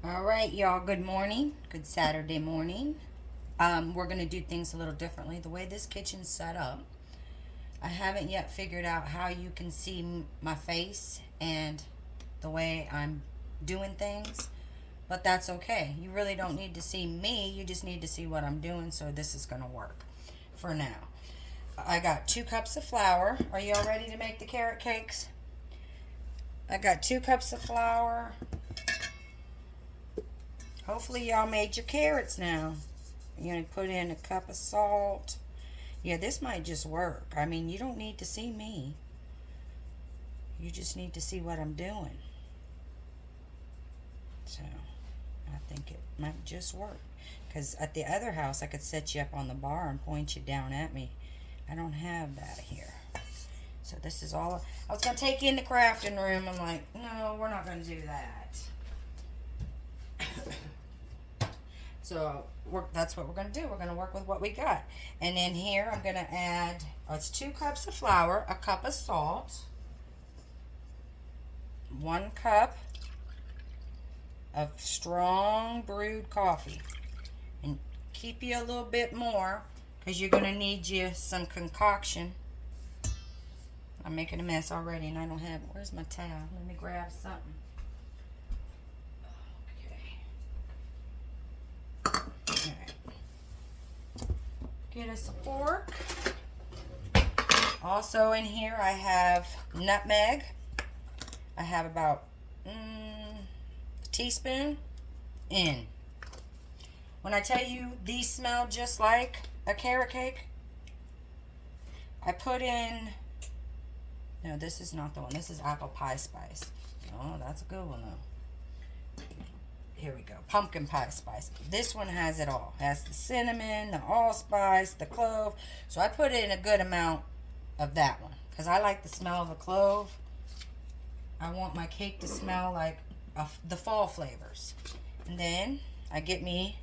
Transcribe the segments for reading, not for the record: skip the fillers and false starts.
All right, y'all, good morning. Good Saturday morning. We're going to do things a little differently. The way this kitchen's set up, I haven't yet figured out how you can see my face and the way I'm doing things, but that's okay. You really don't need to see me, you just need to see what I'm doing, so this is going to work for now. I got 2 cups of flour. Are y'all ready to make the carrot cakes? I got 2 cups of flour. Hopefully y'all made your carrots now. You're going to put in a cup of salt. Yeah, this might just work. I mean, you don't need to see me. You just need to see what I'm doing. So, I think it might just work. Because at the other house, I could set you up on the bar and point you down at me. I don't have that here. So this is all. I was going to take you in the crafting room. I'm like, no, we're not going to do that. So that's what we're going to do. We're going to work with what we got. And then here I'm going to add, it's 2 cups of flour, a cup of salt, 1 cup of strong brewed coffee. And keep you a little bit more because you're going to need you some concoction. I'm making a mess already and I don't have, where's my towel? Let me grab something. Get us a fork. Also in here I have nutmeg. I have about a teaspoon in. When I tell you these smell just like a carrot cake, I put in, no, this is not the one. This is apple pie spice. Oh, that's a good one though. Here we go. Pumpkin pie spice. This one has it all. It has the cinnamon, the allspice, the clove. So I put in a good amount of that one because I like the smell of the clove. I want my cake to smell like the fall flavors. And then I get me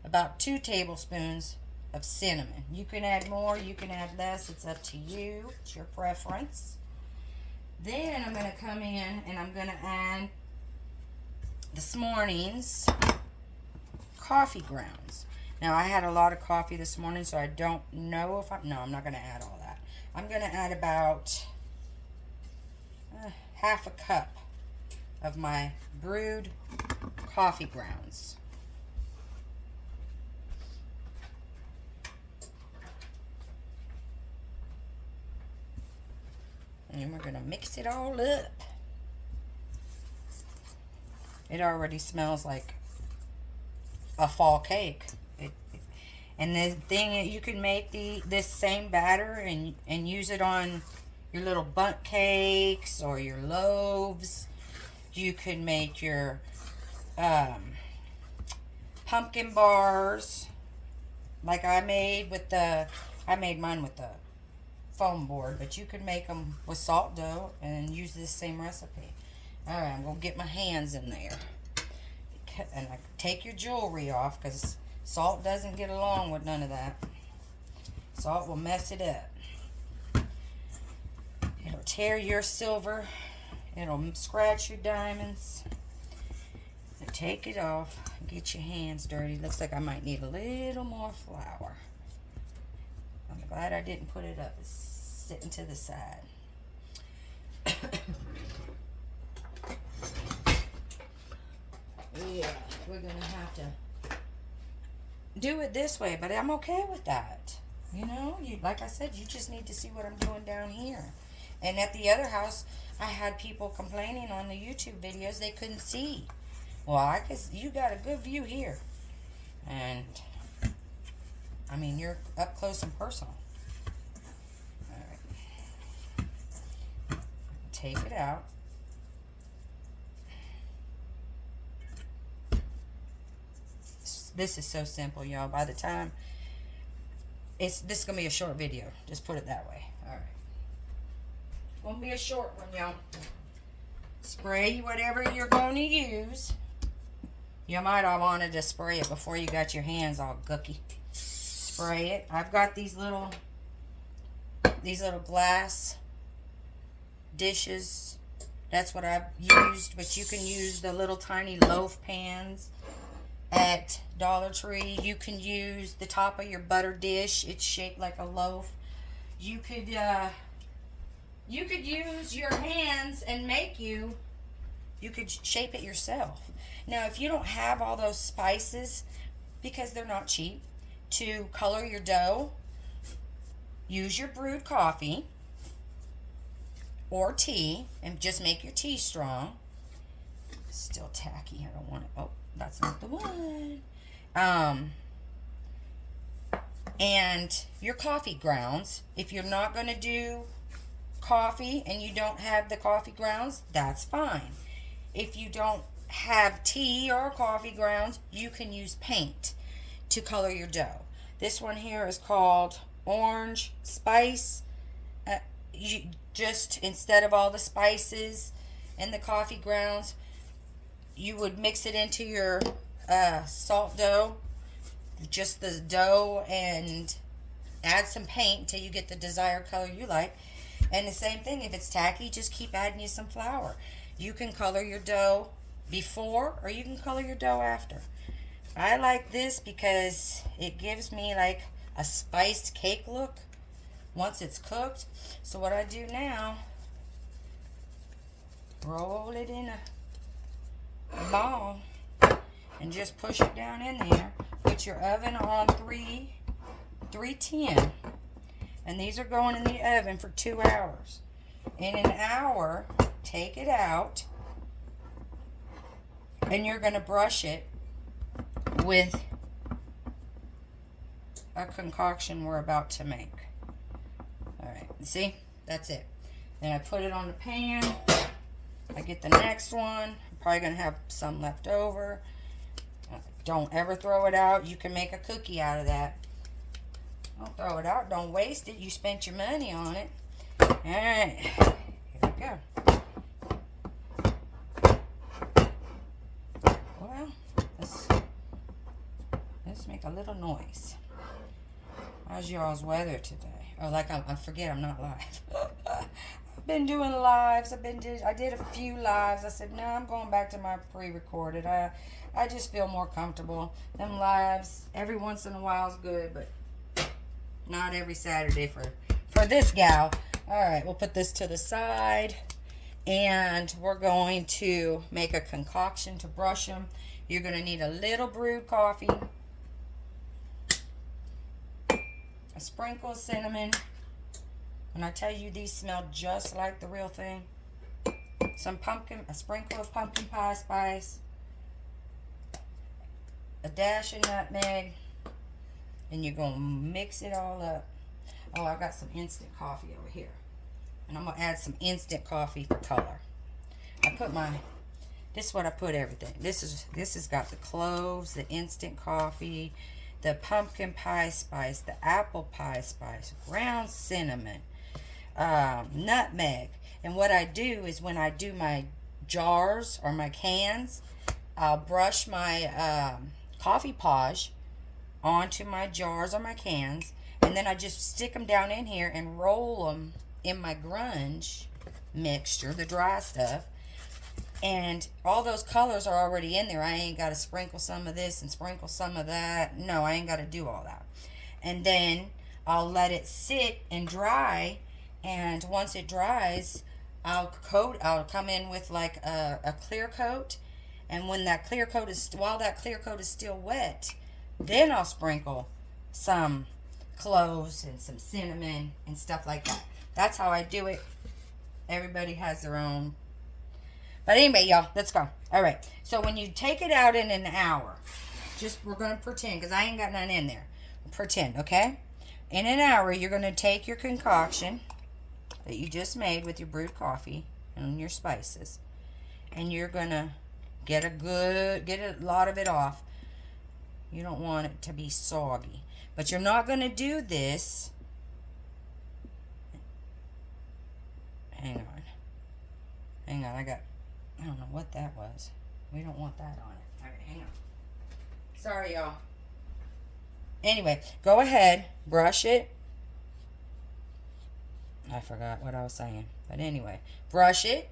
about 2 tablespoons of cinnamon. You can add more, you can add less. It's up to you. It's your preference. Then I'm going to come in and I'm going to add this morning's coffee grounds. Now I had a lot of coffee this morning, so I don't know if I'm not going to add all that. I'm going to add about half a cup of my brewed coffee grounds. And we're going to mix it all up. It already smells like a fall cake. And the thing, you can make this same batter and use it on your little bundt cakes or your loaves. You can make your pumpkin bars, like I made mine with the foam board, but you could make them with salt dough and use this same recipe. All right, I'm gonna get my hands in there, and I take your jewelry off because salt doesn't get along with none of that. Salt will mess it up. It'll tear your silver. It'll scratch your diamonds. So take it off. Get your hands dirty. Looks like I might need a little more flour. I'm glad I didn't put it up. It's sitting to the side. Yeah, we're gonna have to do it this way, but I'm okay with that. You know, like I said, you just need to see what I'm doing down here. And at the other house, I had people complaining on the YouTube videos they couldn't see. Well, I guess you got a good view here. And, I mean, you're up close and personal. Alright. Take it out. This is so simple, y'all. By the time, this is going to be a short video. Just put it that way. Alright. Gonna be a short one, y'all. Spray whatever you're going to use. You might have wanted to spray it before you got your hands all gooky. Spray it. I've got these little glass dishes That's what I've used, but you can use the little tiny loaf pans at Dollar Tree. You can use the top of your butter dish. It's shaped like a loaf. You could use your hands and you could shape it yourself. Now, if you don't have all those spices, because they're not cheap, to color your dough, use your brewed coffee or tea, and just make your tea strong. Still tacky. I don't want it. Oh, that's not the one. And your coffee grounds. If you're not going to do coffee and you don't have the coffee grounds, that's fine. If you don't have tea or coffee grounds, you can use paint to color your dough. This one here is called Orange Spice. You just, instead of all the spices and the coffee grounds, you would mix it into your salt dough, just the dough, and add some paint until you get the desired color you like. And the same thing, if it's tacky, just keep adding you some flour. You can color your dough before, or you can color your dough after. I like this because it gives me like a spiced cake look once it's cooked. So what I do now, roll it in a ball and just push it down in there. Put your oven on 310, and these are going in the oven for 2 hours. In an hour, take it out, and you're going to brush it with a concoction we're about to make. Alright, see? That's it. Then I put it on the pan. I get the next one. I'm probably going to have some left over. Don't ever throw it out. You can make a cookie out of that. Don't throw it out. Don't waste it. You spent your money on it. Alright, here we go. Well, let's make a little noise. How's y'all's weather today? Oh, like I forget I'm not live. I've been doing lives. I did a few lives. I said, no, I'm going back to my pre-recorded. I just feel more comfortable. Them lives, every once in a while is good, but not every Saturday for this gal. All right, we'll put this to the side, and we're going to make a concoction to brush them. You're going to need a little brewed coffee, a sprinkle of cinnamon. When I tell you these smell just like the real thing. A sprinkle of pumpkin pie spice, a dash of nutmeg, and you're going to mix it all up. Oh, I've got some instant coffee over here. And I'm going to add some instant coffee for color. This is what I put everything. This has got the cloves, the instant coffee, the pumpkin pie spice, the apple pie spice, ground cinnamon, nutmeg. And what I do is when I do my jars or my cans, I'll brush my coffee podge onto my jars or my cans, and then I just stick them down in here and roll them in my grunge mixture, the dry stuff. And all those colors are already in there. I ain't got to sprinkle some of this and sprinkle some of that. No, I ain't got to do all that. And then I'll let it sit and dry. And once it dries, I'll come in with like a clear coat. And when that clear coat while that clear coat is still wet, then I'll sprinkle some cloves and some cinnamon and stuff like that. That's how I do it. Everybody has their own. But anyway, y'all, let's go. All right. So when you take it out in an hour, we're going to pretend, because I ain't got none in there. Pretend, okay? In an hour, you're going to take your concoction that you just made with your brewed coffee and your spices, and you're going to get a lot of it off. You don't want it to be soggy. But you're not going to do this. Hang on. I don't know what that was. We don't want that on it. All right, hang on. Sorry, y'all. Anyway, go ahead, brush it. I forgot what I was saying. But anyway, brush it.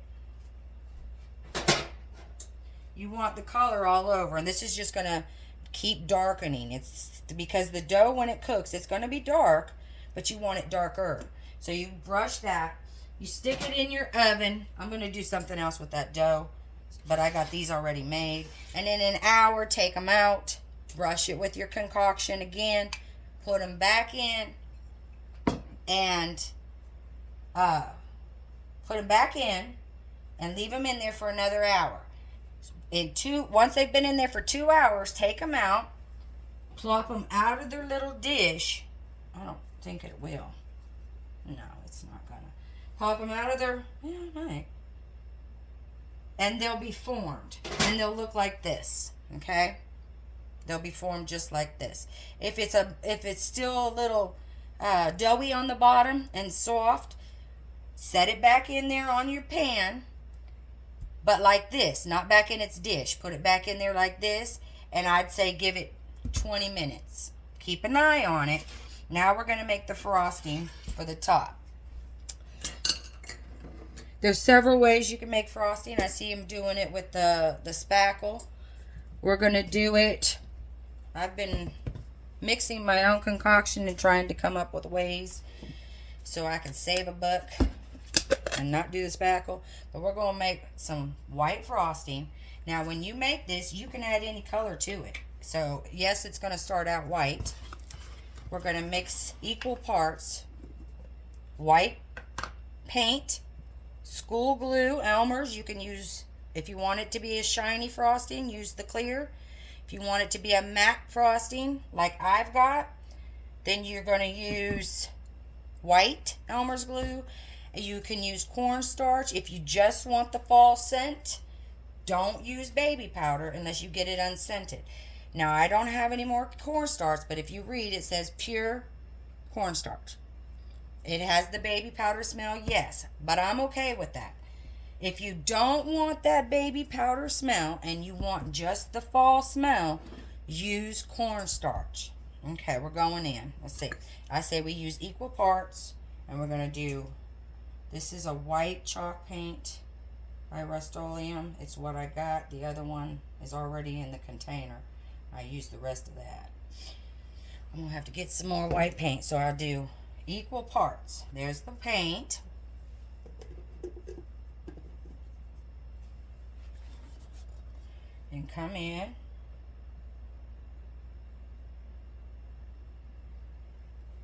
you want the color all over. And this is just going to keep darkening. It's because the dough, when it cooks, it's going to be dark, but you want it darker. So you brush that. You stick it in your oven. I'm going to do something else with that dough, but I got these already made. And in an hour, take them out. Brush it with your concoction again. Put them back in. And put them back in. And leave them in there for another hour. Once they've been in there for 2 hours, take them out. Plop them out of their little dish. I don't think it will. No, it's not gonna. Pop them out of their, yeah, right. And they'll be formed. And they'll look like this. Okay? They'll be formed just like this. If it's still a little doughy on the bottom and soft, set it back in there on your pan. But like this, not back in its dish. Put it back in there like this. And I'd say give it 20 minutes. Keep an eye on it. Now we're going to make the frosting for the top. There's several ways you can make frosting. I see him doing it with the spackle. We're going to do it. I've been mixing my own concoction and trying to come up with ways so I can save a buck and not do the spackle. But we're going to make some white frosting. Now when you make this, you can add any color to it. So yes, it's going to start out white. We're going to mix equal parts white paint, school glue, Elmer's. You can use, if you want it to be a shiny frosting, use the clear. If you want it to be a matte frosting like I've got, then you're going to use white Elmer's glue. You can use cornstarch. If you just want the fall scent, don't use baby powder unless you get it unscented. Now, I don't have any more cornstarch, but if you read, it says pure cornstarch. It has the baby powder smell, yes, but I'm okay with that. If you don't want that baby powder smell and you want just the fall smell, use cornstarch. Okay, we're going in. Let's see. I say we use equal parts, and we're going to do, this is a white chalk paint by Rust-Oleum. It's what I got. The other one is already in the container. I use the rest of that. I'm going to have to get some more white paint, so I'll do equal parts. There's the paint. And come in.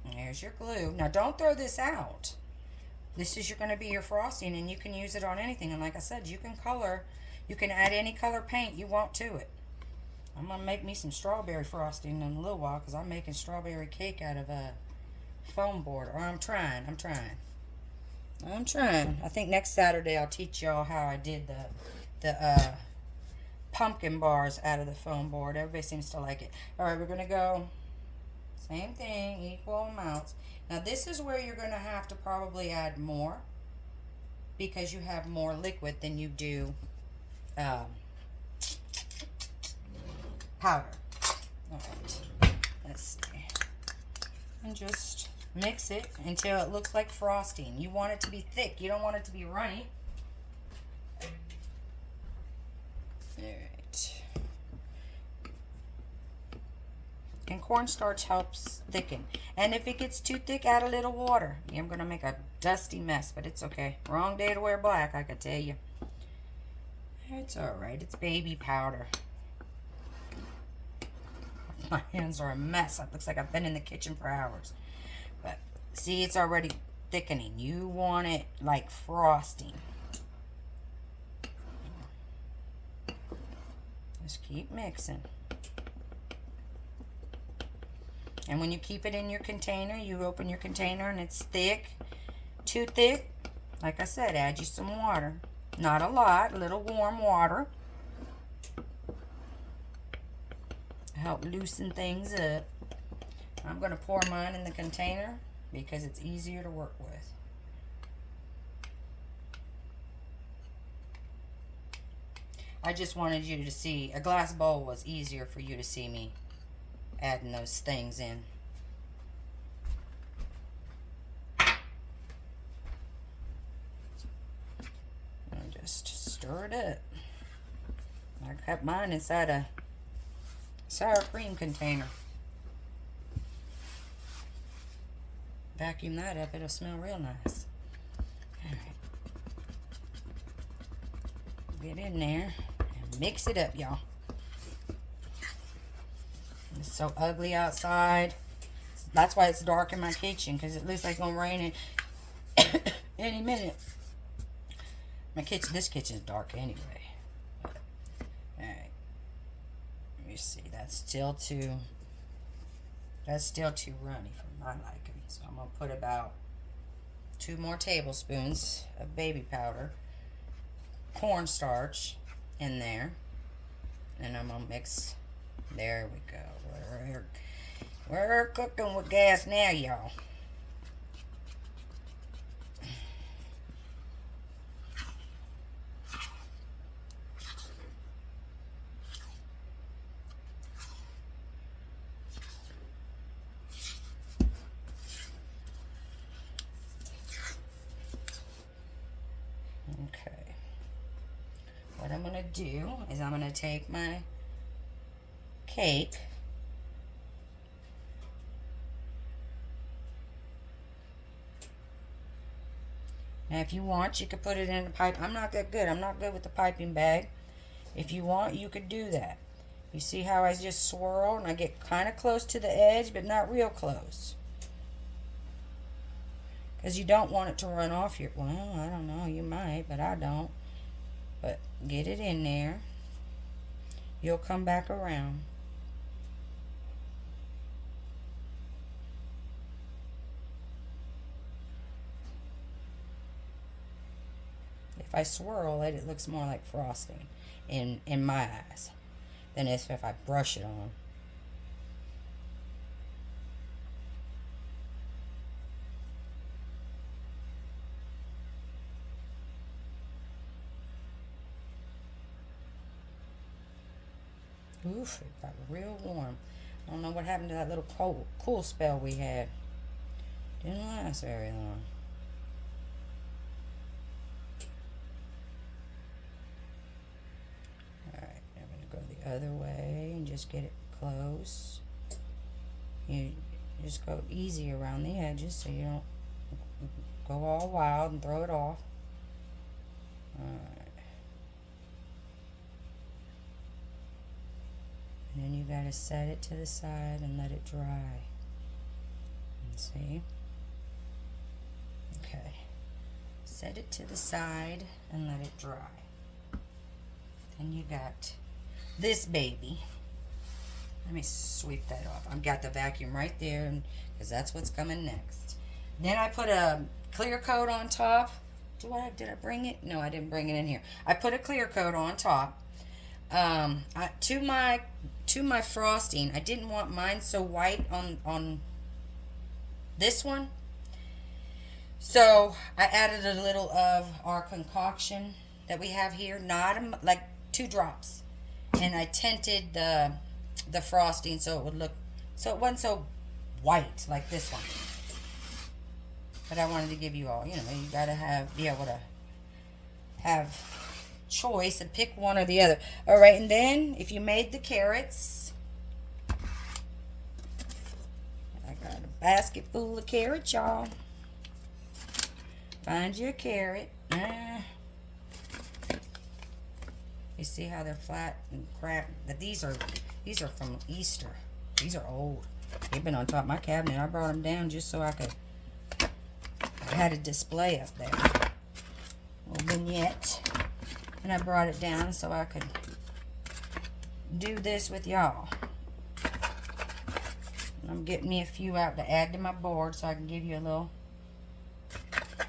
And there's your glue. Now don't throw this out. This is going to be your frosting, and you can use it on anything. And like I said, you can color. You can add any color paint you want to it. I'm going to make me some strawberry frosting in a little while because I'm making strawberry cake out of a foam board. Or I'm trying. I think next Saturday I'll teach y'all how I did the pumpkin bars out of the foam board. Everybody seems to like it. Alright, we're going to go same thing, equal amounts. Now this is where you're going to have to probably add more because you have more liquid than you do powder. Alright, let's see. And just mix it until it looks like frosting. You want it to be thick. You don't want it to be runny. Alright. And cornstarch helps thicken. And if it gets too thick, add a little water. I'm going to make a dusty mess, but it's okay. Wrong day to wear black, I could tell you. It's alright. It's baby powder. My hands are a mess. It looks like I've been in the kitchen for hours. But see, it's already thickening. You want it like frosting. Just keep mixing. And when you keep it in your container, you open your container and it's thick, too thick, like I said, add you some water. Not a lot, a little warm water. Help loosen things up. I'm going to pour mine in the container because it's easier to work with. I just wanted you to see, a glass bowl was easier for you to see me adding those things in. And just stir it up I kept mine inside a sour cream container. Vacuum that up, it'll smell real nice. Alright. Get in there and mix it up, y'all. It's so ugly outside. That's why it's dark in my kitchen, because it looks like it's going to rain any minute. This kitchen's dark anyway. Alright. Let me see. That's still too runny for my liking. So I'm going to put about 2 more tablespoons of baby powder, cornstarch in there. And I'm going to mix. There we go. We're cooking with gas now, y'all. Okay. What I'm going to do is I'm going to take my cake. Now, if you want, you could put it in a pipe. I'm not that good. I'm not good with the piping bag. If you want, you could do that. You see how I just swirl and I get kind of close to the edge, but not real close. Because you don't want it to run off your... Well, I don't know. You might, but I don't. But get it in there. You'll come back around. If I swirl it, it looks more like frosting in my eyes than if I brush it on. Oof, it got real warm. I don't know what happened to that little cool spell we had. Didn't last very long. Alright, I'm going to go the other way and just get it close. You just go easy around the edges so you don't go all wild and throw it off. Alright. And then you got to set it to the side and let it dry. And see? Okay. Set it to the side and let it dry. Then you got this baby. Let me sweep that off. I've got the vacuum right there because that's what's coming next. Then I put a clear coat on top. Did I bring it? No, I didn't bring it in here. I put a clear coat on top. To my frosting, I didn't want mine so white on this one, so I added a little of our concoction that we have here, like 2 drops, and I tinted the frosting so it wasn't so white like this one. But I wanted to give you all, you gotta be able to have choice and pick one or the other. All right, and then if you made the carrots, I got a basket full of carrots, y'all. Find you a carrot. You see how they're flat and cracked? These are from Easter. These are old. They've been on top of my cabinet. I brought them down just so I had a display up there. A little vignette. And I brought it down so I could do this with y'all. I'm getting me a few out to add to my board so I can give you a little.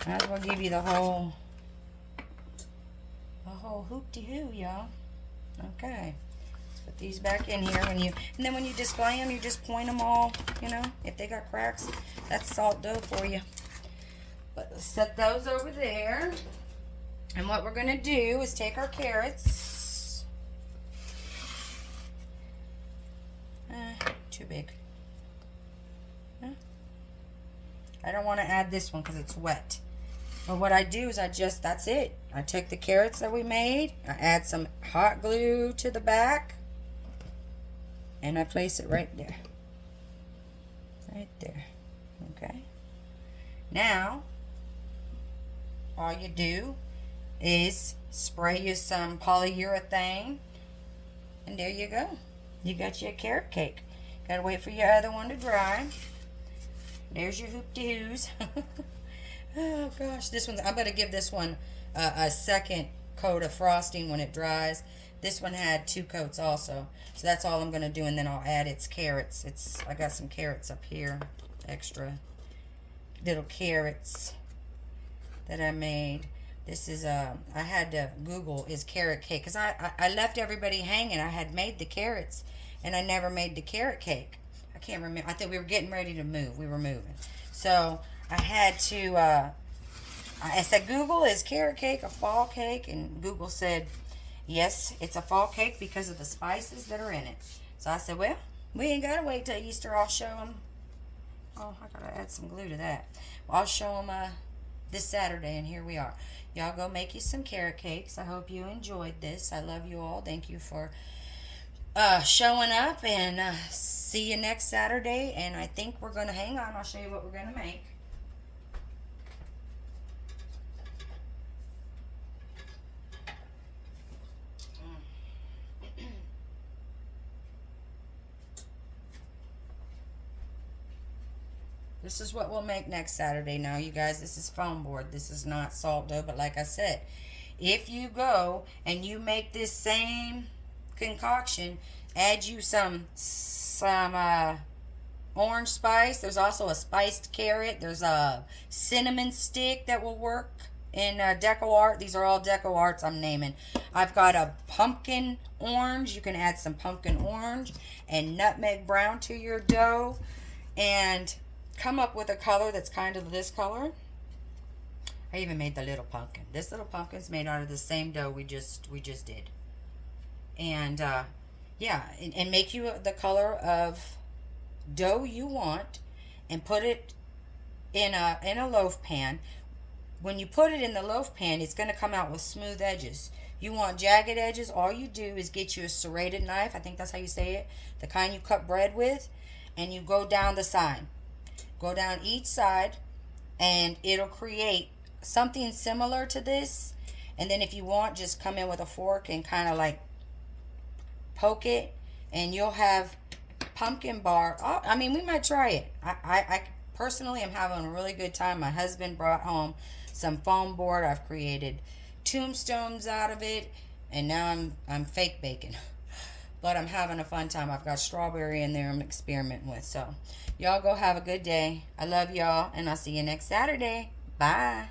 Might as well give you the whole hoop-de-hoo, y'all. Okay. Let's put these back in here. And then when you display them, you just point them all, if they got cracks. That's salt dough for you. But let's set those over there. And what we're going to do is take our carrots. Too big. I don't want to add this one because it's wet. But what I do is that's it. I take the carrots that we made, I add some hot glue to the back, and I place it right there. Right there. Okay. Now, all you do is spray you some polyurethane, and there you go. You got your carrot cake. Gotta wait for your other one to dry. There's your hoop-de-hoos. Oh gosh, this one's, I'm gonna give this one a second coat of frosting when it dries. This one had 2 coats also, so that's all I'm gonna do, and then I'll add its carrots. I got some carrots up here, extra little carrots that I made. This is I had to Google is carrot cake, because I left everybody hanging. I had made the carrots and I never made the carrot cake. I can't remember. I think we were getting ready to move. We were moving, so I had to I said, Google, is carrot cake a fall cake? And Google said, yes, it's a fall cake because of the spices that are in it. So I said, well, we ain't got to wait till Easter. I'll show them. Oh, I got to add some glue to that. Well, I'll show them this Saturday, and here we are. Y'all go make you some carrot cakes. I hope you enjoyed this. I love you all. Thank you for showing up, and see you next Saturday. And I think we're going to, hang on, I'll show you what we're going to make. This is what we'll make next Saturday. Now, you guys, this is foam board. This is not salt dough, but like I said, if you go and you make this same concoction, add you some orange spice. There's also a spiced carrot. There's a cinnamon stick that will work in Deco Art. These are all Deco Arts I'm naming. I've got a pumpkin orange. You can add some pumpkin orange and nutmeg brown to your dough, and come up with a color that's kind of this color. I even made the little pumpkin. This little pumpkin's made out of the same dough we just did. And yeah, and make you the color of dough you want, and put it in a loaf pan. When you put it in the loaf pan, it's going to come out with smooth edges. You want jagged edges, all you do is get you a serrated knife. I think that's how you say it. The kind you cut bread with. And you go down the side. Go down each side, and it'll create something similar to this. And then if you want, just come in with a fork and kind of like poke it, and you'll have pumpkin bar. Oh, I mean, we might try it. I personally am having a really good time. My husband brought home some foam board. I've created tombstones out of it, and now I'm fake baking. But I'm having a fun time. I've got strawberry in there I'm experimenting with. So y'all go have a good day. I love y'all, and I'll see you next Saturday. Bye.